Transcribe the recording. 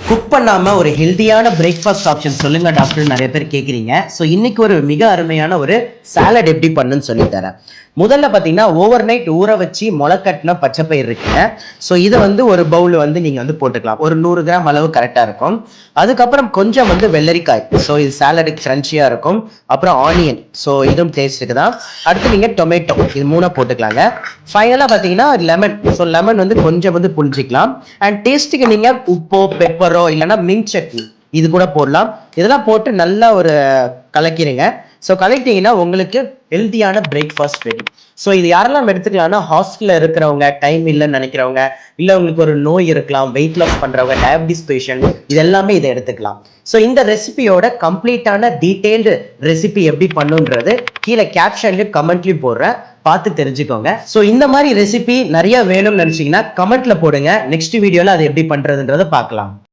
Cook பண்ணாம ஒரு ஹெல்தியான பிரேக்ஃபாஸ்ட் ஆப்ஷன் சொல்லுங்க டாக்டர் நிறைய பேர் கேட்குறீங்க. ஸோ இன்னைக்கு ஒரு மிக அருமையான ஒரு சாலட் எப்படி பண்ணுன்னு சொல்லித்தரேன். முதல்ல பார்த்தீங்கன்னா ஓவர் நைட் ஊற வச்சு முளைக்கட்டின பச்சைப்பயிர் இருக்குங்க. ஸோ இதை ஒரு பவுல் நீங்கள் போட்டுக்கலாம். ஒரு 100 கிராம் அளவு கரெக்டாக இருக்கும். அதுக்கப்புறம் கொஞ்சம் வெள்ளரிக்காய். ஸோ இது சாலடுக்கு கிரன்ச்சியாக இருக்கும். அப்புறம் ஆனியன். ஸோ இதுவும் டேஸ்ட்டுக்கு தான். அடுத்து நீங்கள் டொமேட்டோ இது 3 போட்டுக்கலாங்க. ஃபைனலாக பார்த்தீங்கன்னா லெமன். ஸோ லெமன் கொஞ்சம் புளிச்சிக்கலாம். அண்ட் டேஸ்ட்டுக்கு நீங்கள் உப்போ பெப்பரோ இல்லைன்னா மின்ட் சட்னி இது கூட போடலாம். இதெல்லாம் போட்டு நல்லா ஒரு கலக்கிடுங்க. ஸோ கலெக்டிங்கன்னா உங்களுக்கு ஹெல்த்தியான பிரேக்ஃபாஸ்ட் ரெடி. ஸோ இது யாரெல்லாம் எடுத்துக்கலாம்னா ஹாஸ்டலில் இருக்கிறவங்க, டைம் இல்லைன்னு நினைக்கிறவங்க, இல்லை உங்களுக்கு ஒரு நோய் இருக்கலாம், வெயிட் லாஸ் பண்ணுறவங்க, டயபிட்டிஸ் பேஷண்ட், இது எல்லாமே இதை எடுத்துக்கலாம். ஸோ இந்த ரெசிபியோட கம்ப்ளீட்டான டீட்டெயில்டு ரெசிபி எப்படி பண்ணுன்றது கீழே கேப்ஷன்லையும் கமெண்ட்லையும் போடுறேன், பார்த்து தெரிஞ்சுக்கோங்க. ஸோ இந்த மாதிரி ரெசிபி நிறைய வேணும்னு நினச்சிங்கன்னா கமெண்ட்ல போடுங்க. நெக்ஸ்ட் வீடியோவில் அதை எப்படி பண்ணுறதுன்றதை பார்க்கலாம்.